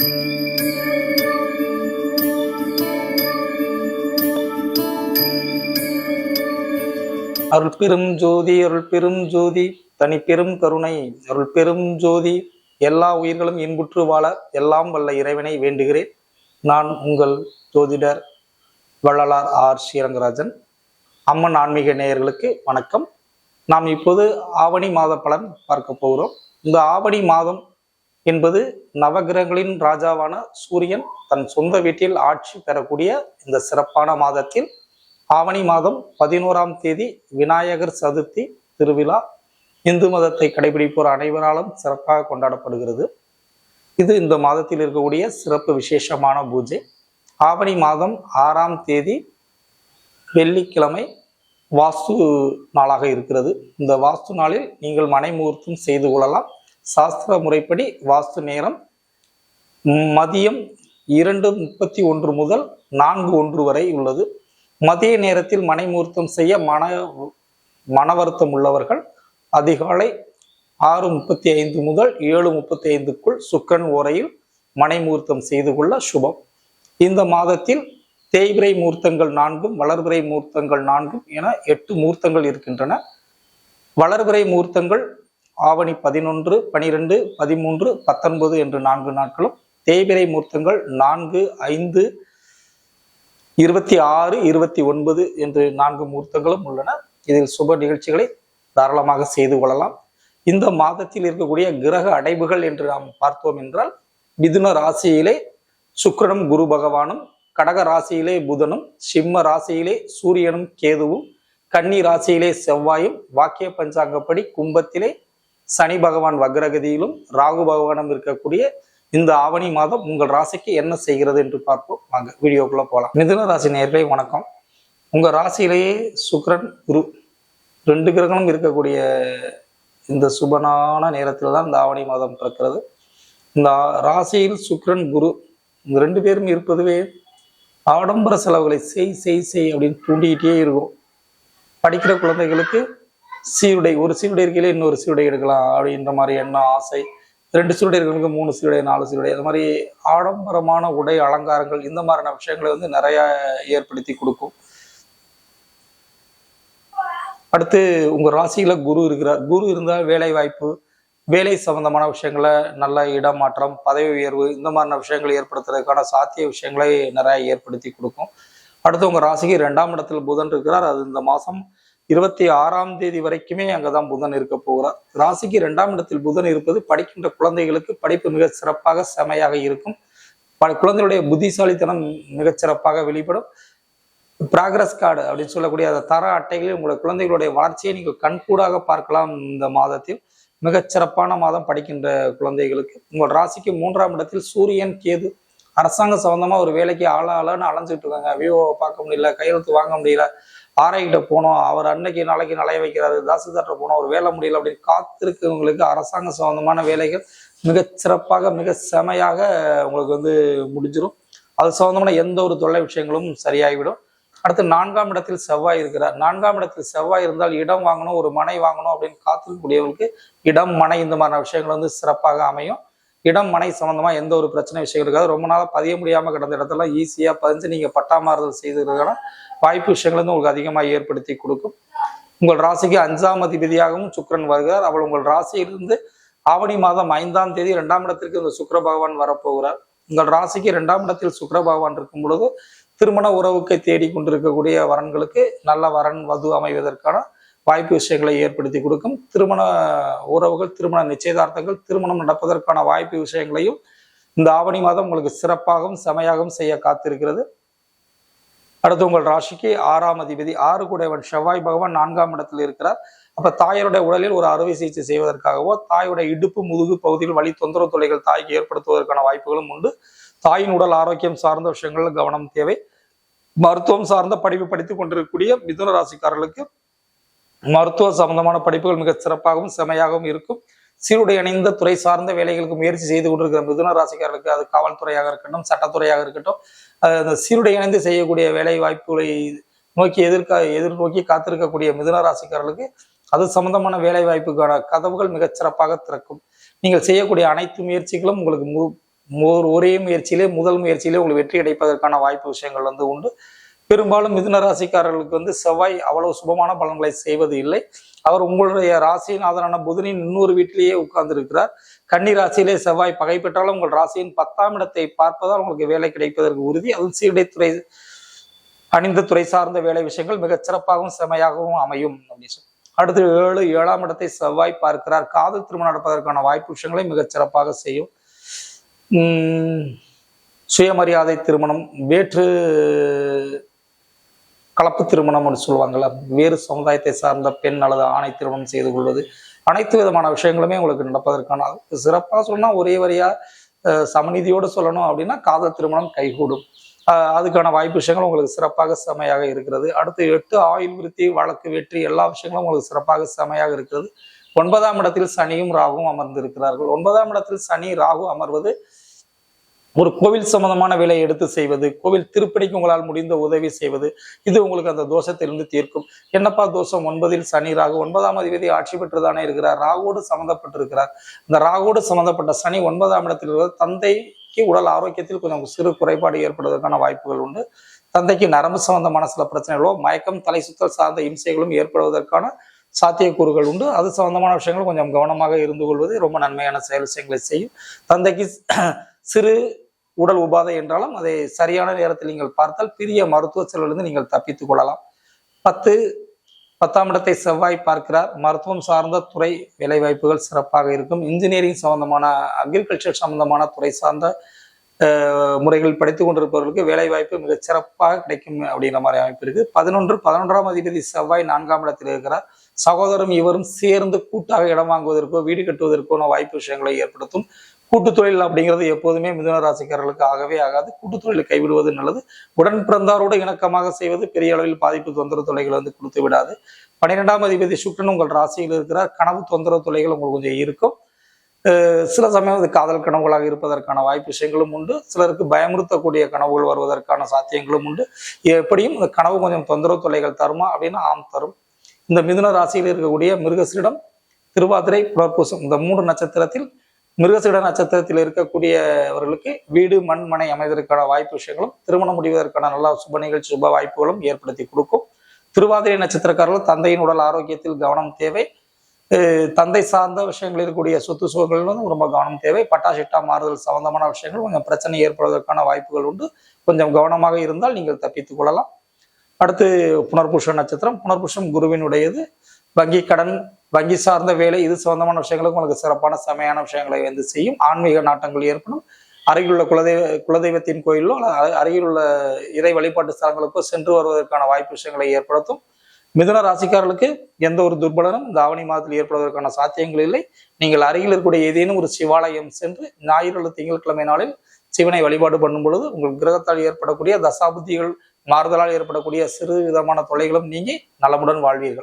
அருள் பெரும் ஜோதி, அருள் பெரும் ஜோதி, தனி பெரும் கருணை, அருள் பெரும் ஜோதி, எல்லா உயிர்களும் இன்புற்று வாழ எல்லாம் வல்ல இறைவனை வேண்டுகிறேன். நான் உங்கள் ஜோதிடர் வள்ளலார் ஆர் ஸ்ரீரங்கராஜன். அம்மன் ஆன்மீக நேயர்களுக்கு வணக்கம். நாம் இப்போது ஆவணி மாத பலன் பார்க்க போகிறோம். இந்த ஆவணி மாதம் என்பது நவகிரகங்களின் ராஜாவான சூரியன் தன் சொந்த வீட்டில் ஆட்சி பெறக்கூடிய இந்த சிறப்பான மாதத்தில் ஆவணி மாதம் 11ஆம் தேதி விநாயகர் சதுர்த்தி திருவிழா இந்து மதத்தை கடைபிடிப்போர் அனைவராலும் சிறப்பாக கொண்டாடப்படுகிறது. இது இந்த மாதத்தில் இருக்கக்கூடிய சிறப்பு விசேஷமான பூஜை. ஆவணி மாதம் 6ஆம் தேதி வெள்ளிக்கிழமை வாஸ்து நாளாக இருக்கிறது. இந்த வாஸ்து நாளில் நீங்கள் மனை முகூர்த்தம் செய்து கொள்ளலாம். சாஸ்திர முறைப்படி வாஸ்து நேரம் மதியம் 2:31 முதல் 4:01 வரை உள்ளது. மதிய நேரத்தில் மனை முகூர்த்தம் செய்ய மன வருத்தம் உள்ளவர்கள் அதிகாலை 6:35 முதல் 7:35க்குள் சுக்கிரன் ஓரையில் மனை முகூர்த்தம் செய்து கொள்ள சுபம். இந்த மாதத்தில் தேய்பிரை முகூர்த்தங்கள் 4, வளர்பிறை முகூர்த்தங்கள் 4 என 8 முகூர்த்தங்கள் இருக்கின்றன. வளர்பிறை முகூர்த்தங்கள் ஆவணி 11, 12, 13, 19 என்று 4 நாட்களும், தேய்பிரை முகூர்த்தங்கள் 4, 5, 26, 29 என்று 4 முகூர்த்தங்களும் உள்ளன. இதில் சுப நிகழ்ச்சிகளை தாராளமாக செய்து கொள்ளலாம். இந்த மாதத்தில் இருக்கக்கூடிய கிரக அடைவுகள் என்று நாம் பார்த்தோம் என்றால், மிதுன ராசியிலே சுக்கிரனும் குரு பகவானும், கடக ராசியிலே புதனும், சிம்ம ராசியிலே சூரியனும் கேதுவும், கன்னி ராசியிலே செவ்வாயும், வாக்கிய பஞ்சாங்கப்படி கும்பத்திலே சனி பகவான் வக்ரகதியிலும் ராகு பகவானும் இருக்கக்கூடிய இந்த ஆவணி மாதம் உங்கள் ராசிக்கு என்ன செய்கிறது என்று பார்ப்போம். வாங்க வீடியோக்குள்ள போகலாம். மிதுன ராசி நேயர்களே வணக்கம். உங்க ராசியிலேயே சுக்கிரன் குரு 2 கிரகங்களும் இருக்கக்கூடிய இந்த சுபனான நேரத்தில் தான் இந்த ஆவணி மாதம் பிறக்கிறது. இந்த ராசியில் சுக்கிரன் குரு இந்த 2 பேரும் இருப்பதுவே ஆடம்பர செலவுகளை செய் அப்படின்னு தூண்டிக்கிட்டே இருக்கும். படிக்கிற குழந்தைகளுக்கு சீருடை, ஒரு சீருடை இருக்கையில இன்னொரு சீருடை எடுக்கலாம் அப்படின்ற மாதிரி எண்ணம், ஆசை. 2 சீருடை இருக்கிறவங்களுக்கு 3 சீருடை, 4 சீருடை, அது மாதிரி ஆடம்பரமான உடை அலங்காரங்கள் இந்த மாதிரியான விஷயங்களை நிறைய ஏற்படுத்தி கொடுக்கும். அடுத்து உங்க ராசியில குரு இருக்கிறார். குரு இருந்தால் வேலை வாய்ப்பு, வேலை சம்பந்தமான விஷயங்களை, நல்ல இடமாற்றம், பதவி உயர்வு இந்த மாதிரியான விஷயங்களை ஏற்படுத்துறதுக்கான சாத்திய விஷயங்களை நிறைய ஏற்படுத்தி கொடுக்கும். அடுத்து உங்க ராசிக்கு 2ஆம் இடத்தில் புதன் இருக்கிறார். அது இந்த மாசம் 26ஆம் தேதி வரைக்குமே அங்கதான் புதன் இருக்க போகிறார். ராசிக்கு 2ஆம் இடத்தில் புதன் இருப்பது படிக்கின்ற குழந்தைகளுக்கு படிப்பு மிக சிறப்பாக செமையாக இருக்கும். குழந்தைகளுடைய புத்திசாலித்தனம் மிகச்சிறப்பாக வெளிப்படும். ப்ராக்ரஸ் கார்டு அப்படின்னு சொல்லக்கூடிய அந்த தர அட்டைகளில் உங்களுடைய குழந்தைகளுடைய வளர்ச்சியை நீங்கள் கண்கூடாக பார்க்கலாம். இந்த மாதத்தில் மிகச்சிறப்பான மாதம் படிக்கின்ற குழந்தைகளுக்கு. உங்கள் ராசிக்கு 3ஆம் இடத்தில் சூரியன் கேது. அரசாங்க சம்பந்தமா ஒரு வேலைக்கு ஆளான்னு அலைஞ்சிட்டு இருக்காங்க. விவோவை பார்க்க முடியல, கையெழுத்து வாங்க முடியல, ஆர்ஐகிட்ட போனோம், அவர் அன்னைக்கு நாளைக்கு நலைய வைக்கிறாரு, தாசில்தார்ட்ட போனோம், அவர் வேலை முடியல அப்படின்னு காத்திருக்கவங்களுக்கு அரசாங்க சம்பந்தமான வேலைகள் மிக சிறப்பாக மிக செமையாக உங்களுக்கு முடிஞ்சிடும். அது சம்பந்தமான எந்த ஒரு தொல்லை விஷயங்களும் சரியாகிவிடும். அடுத்து 4ஆம் இடத்தில் செவ்வாய் இருக்கிறார். 4ஆம் இடத்தில் செவ்வாய் இருந்தால் இடம் வாங்கணும், ஒரு மனை வாங்கணும் அப்படின்னு காத்திருக்கக்கூடியவங்களுக்கு இடம், மனை இந்த மாதிரியான விஷயங்கள் சிறப்பாக அமையும். இடம், மனை சம்பந்தமா எந்த ஒரு பிரச்சனை விஷயம் இருக்காது. ரொம்ப நாளாக பதிய முடியாம கிடந்த இடத்தெல்லாம் ஈஸியா பதிஞ்சு நீங்க பட்டா மாறுதல் செய்திருக்கான வாய்ப்பு விஷயங்கள் உங்களுக்கு அதிகமாக ஏற்படுத்தி கொடுக்கும். உங்கள் ராசிக்கு 5ஆம் அதிபதியாகவும் சுக்கிரன் வருகிறார். அவள் உங்கள் ராசியிலிருந்து ஆவணி மாதம் 5ஆம் தேதி 2ஆம் இடத்திற்கு இந்த சுக்கிர பகவான் வரப்போகிறார். உங்கள் ராசிக்கு 2ஆம் இடத்தில் சுக்கிர பகவான் இருக்கும் பொழுது திருமண உறவுக்கு தேடி கொண்டிருக்கக்கூடிய வரன்களுக்கு நல்ல வரன் வது அமைவதற்கான வாய்ப்பு விஷயங்களை ஏற்படுத்தி கொடுக்கும். திருமண உறவுகள், திருமண நிச்சயதார்த்தங்கள், திருமணம் நடப்பதற்கான வாய்ப்பு விஷயங்களையும் இந்த ஆவணி மாதம் உங்களுக்கு சிறப்பாகவும் செமையாகவும் செய்ய காத்திருக்கிறது. அடுத்து உங்கள் ராசிக்கு 6ஆம் அதிபதி 6 கூடையவன் செவ்வாய் பகவான் 4ஆம் இடத்தில் இருக்கிறார். அப்ப தாயருடைய உடலில் ஒரு அறுவை சிகிச்சை செய்வதற்காகவோ, தாயுடைய இடுப்பு முதுகு பகுதியில் வலி தொந்தரவு தொல்லைகள் தாய்க்கு ஏற்படுத்துவதற்கான வாய்ப்புகளும் உண்டு. தாயின் உடல் ஆரோக்கியம் சார்ந்த விஷயங்கள் கவனம் தேவை. மருத்துவம் சார்ந்த படிப்பு படித்துக் கொண்டிருக்கக்கூடிய மிதுன ராசிக்காரர்களுக்கு மருத்துவ சம்பந்தமான படிப்புகள் மிக சிறப்பாகவும் செமையாகவும் இருக்கும். சீருடை அணிந்த துறை சார்ந்த வேலைகளுக்கு முயற்சி செய்து கொண்டிருக்கிற மிதுன ராசிக்காரர்களுக்கு, அது காவல்துறையாக இருக்கட்டும், சட்டத்துறையாக இருக்கட்டும், அந்த சீருடை அணிந்து செய்யக்கூடிய வேலை வாய்ப்புகளை நோக்கி எதிர்நோக்கி காத்திருக்கக்கூடிய மிதுன ராசிக்காரர்களுக்கு அது சம்பந்தமான வேலை வாய்ப்புக்கான கதவுகள் மிகச் சிறப்பாக திறக்கும். நீங்கள் செய்யக்கூடிய அனைத்து முயற்சிகளும் உங்களுக்கு ஒரே முயற்சியிலே முதல் முயற்சியிலே உங்களுக்கு வெற்றி கிடைப்பதற்கான வாய்ப்பு விஷயங்கள் உண்டு. பெரும்பாலும் மிதுன ராசிக்காரர்களுக்கு செவ்வாய் அவ்வளவு சுபமான பலன்களை செய்வது இல்லை. அவர் உங்களுடைய ராசிநாதனான புதனின் இன்னொரு வீட்டிலேயே உட்கார்ந்து இருக்கிறார். கன்னி ராசியிலே செவ்வாய் பகை பெற்றாலும் உங்கள் ராசியின் 10ஆம் இடத்தை பார்ப்பதால் உங்களுக்கு வேலை கிடைப்பதற்கு உறுதி. அதுவும் சீடை துறை அணிந்த துறை சார்ந்த வேலை விஷயங்கள் மிகச் சிறப்பாகவும் செமையாகவும் அமையும் அப்படின்னு சொல்லி. அடுத்து 7ஆம் இடத்தை செவ்வாய் பார்க்கிறார். காதல் திருமணம் நடப்பதற்கான வாய்ப்பு விஷயங்களை மிகச் சிறப்பாக செய்யும். சுயமரியாதை திருமணம், வேற்று கலப்பு திருமணம் சொல்லுவாங்கல்ல, வேறு சமுதாயத்தை சார்ந்த பெண் அல்லது ஆணை திருமணம் செய்து கொள்வது, அனைத்து விதமான விஷயங்களுமே உங்களுக்கு நடப்பதற்கான சிறப்பாக சொல்லணும். ஒரே வரியா சமநிதியோடு சொல்லணும் அப்படின்னா காதல் திருமணம் கைகூடும். அதுக்கான வாய்ப்பு விஷயங்கள் உங்களுக்கு சிறப்பாக செமையாக இருக்கிறது. அடுத்து 8 ஆயுள் விருத்தி, வழக்கு வெற்றி, எல்லா விஷயங்களும் உங்களுக்கு சிறப்பாக செமையாக இருக்கிறது. 9ஆம் இடத்தில் சனியும் ராகுவும் அமர்ந்து இருக்கிறார்கள். 9ஆம் இடத்தில் சனி ராகு அமர்வது ஒரு கோவில் சம்பந்தமான வேலையை எடுத்து செய்வது, கோவில் திருப்பணிக்கு உங்களால் முடிந்த உதவி செய்வது, இது உங்களுக்கு அந்த தோஷத்திலிருந்து தீர்க்கும். என்னப்பா தோஷம்? 9இல் சனி ராகு, 9ஆம் அதிபதி ஆட்சி பெற்றுதானே இருக்கிறார், ராகுவோடு சம்மந்தப்பட்டிருக்கிறார். இந்த ராகுவோடு சம்பந்தப்பட்ட சனி 9ஆம் இடத்தில் இருக்கிற தந்தைக்கு உடல் ஆரோக்கியத்தில் கொஞ்சம் சிறு குறைபாடு ஏற்படுவதற்கான வாய்ப்புகள் உண்டு. தந்தைக்கு நரம்பு சம்பந்தமான சில பிரச்சனைகளோ, மயக்கம், தலை சுத்தல் சார்ந்த இம்சைகளும் ஏற்படுவதற்கான சாத்தியக்கூறுகள் உண்டு. அது சம்பந்தமான விஷயங்கள் கொஞ்சம் கவனமாக இருந்து கொள்வது ரொம்ப நன்மையான செயல் விஷயங்களை செய்யும். தந்தைக்கு சிறு உடல் உபாதை என்றாலும் அதை சரியான நேரத்தில் நீங்கள் பார்த்தால் பெரிய மருத்துவ செலவிலிருந்து நீங்கள் தப்பித்துக் கொள்ளலாம். 10ஆம் இடத்தை செவ்வாய் பார்க்கிறார். மருத்துவம் சார்ந்த துறை வேலை வாய்ப்புகள் சிறப்பாக இருக்கும். இன்ஜினியரிங் சம்பந்தமான, அக்ரிகல்ச்சர் சம்பந்தமான துறை சார்ந்த முறைகள் படித்துக் கொண்டிருப்பவர்களுக்கு வேலை வாய்ப்பு மிக சிறப்பாக கிடைக்கும் அப்படிங்கிற மாதிரி அமைப்பு இருக்கு. 11ஆம் அதிபதி செவ்வாய் 4ஆம் இடத்தில் இருக்கிறார். சகோதரரும் இவரும் சேர்ந்து கூட்டாக இடம் வாங்குவதற்கோ வீடு கட்டுவதற்கோ வாய்ப்பு விஷயங்களை ஏற்படுத்தும். கூட்டு தொழில் அப்படிங்கிறது எப்போதுமே மிதுன ராசிக்காரர்களுக்கு ஆகவே ஆகாது. கூட்டு தொழிலை கைவிடுவது நல்லது. உடன் பிறந்தாரோடு இணக்கமாக செய்வது பெரிய அளவில் பாதிப்பு தொந்தரவு தொல்லைகள் கொடுத்து விடாது. 12ஆம் அதிபதி சுக்கிரன் உங்கள் ராசியில் இருக்கிறார். கனவு தொந்தரவு தொல்லைகள் உங்களுக்கு கொஞ்சம் இருக்கும். சில சமயம் அது காதல் கனவுகளாக இருப்பதற்கான வாய்ப்பு விஷயங்களும் உண்டு. சிலருக்கு பயமுறுத்தக்கூடிய கனவுகள் வருவதற்கான சாத்தியங்களும் உண்டு. எப்படியும் இந்த கனவு கொஞ்சம் தொந்தரவு தொல்லைகள் தருமா அப்படின்னா ஆம் தரும். இந்த மிதுன ராசியில் இருக்கக்கூடிய மிருகசீரிடம், திருவாதிரை, புனர்பூசம் இந்த 3 நட்சத்திரத்தில், மிருகசீட நட்சத்திரத்தில் இருக்கக்கூடியவர்களுக்கு வீடு மண் மனை அமைவதற்கான வாய்ப்பு விஷயங்களும், திருமணம் முடிவதற்கான நல்ல சுப நிகழ்ச்சி சுப வாய்ப்புகளும் ஏற்படுத்தி கொடுக்கும். திருவாதிரை நட்சத்திரக்காரர்கள் தந்தையின் உடல் ஆரோக்கியத்தில் கவனம் தேவை. தந்தை சார்ந்த விஷயங்கள் இருக்கக்கூடிய சொத்து சுகங்கள் ரொம்ப கவனம் தேவை. பட்டாசிட்டா மாறுதல் சம்பந்தமான விஷயங்கள் கொஞ்சம் பிரச்சனை ஏற்படுவதற்கான வாய்ப்புகள் உண்டு. கொஞ்சம் கவனமாக இருந்தால் நீங்கள் தப்பித்துக் கொள்ளலாம். அடுத்து புனர்பூஷ நட்சத்திரம். புனர்பூஷம் குருவினுடையது. வங்கி கடன், வங்கி சார்ந்த வேலை, இது சம்பந்தமான விஷயங்களுக்கு உங்களுக்கு சிறப்பான செமையான விஷயங்களை செய்யும். ஆன்மீக நாட்டங்கள் ஏற்படும். அருகிலுள்ள குலதெய்வத்தின் கோயிலோ அருகிலுள்ள இறை வழிபாட்டு ஸ்தலங்களுக்கோ சென்று வருவதற்கான வாய்ப்பு விஷயங்களை ஏற்படுத்தும். மிதுன ராசிக்காரர்களுக்கு எந்த ஒரு துர்பலனும் இந்த ஆவணி மாதத்தில் ஏற்படுவதற்கான சாத்தியங்கள் இல்லை. நீங்கள் அருகில் இருக்கக்கூடிய ஏதேனும் ஒரு சிவாலயம் சென்று ஞாயிறு அல்லது திங்கட்கிழமை நாளில் சிவனை வழிபாடு பண்ணும் பொழுது உங்கள் கிரகத்தால் ஏற்படக்கூடிய தசாபுத்திகள் மாறுதலால் ஏற்படக்கூடிய சிறு விதமான தொல்லைகளும் நீங்கி நலமுடன் வாழ்வீர்கள்.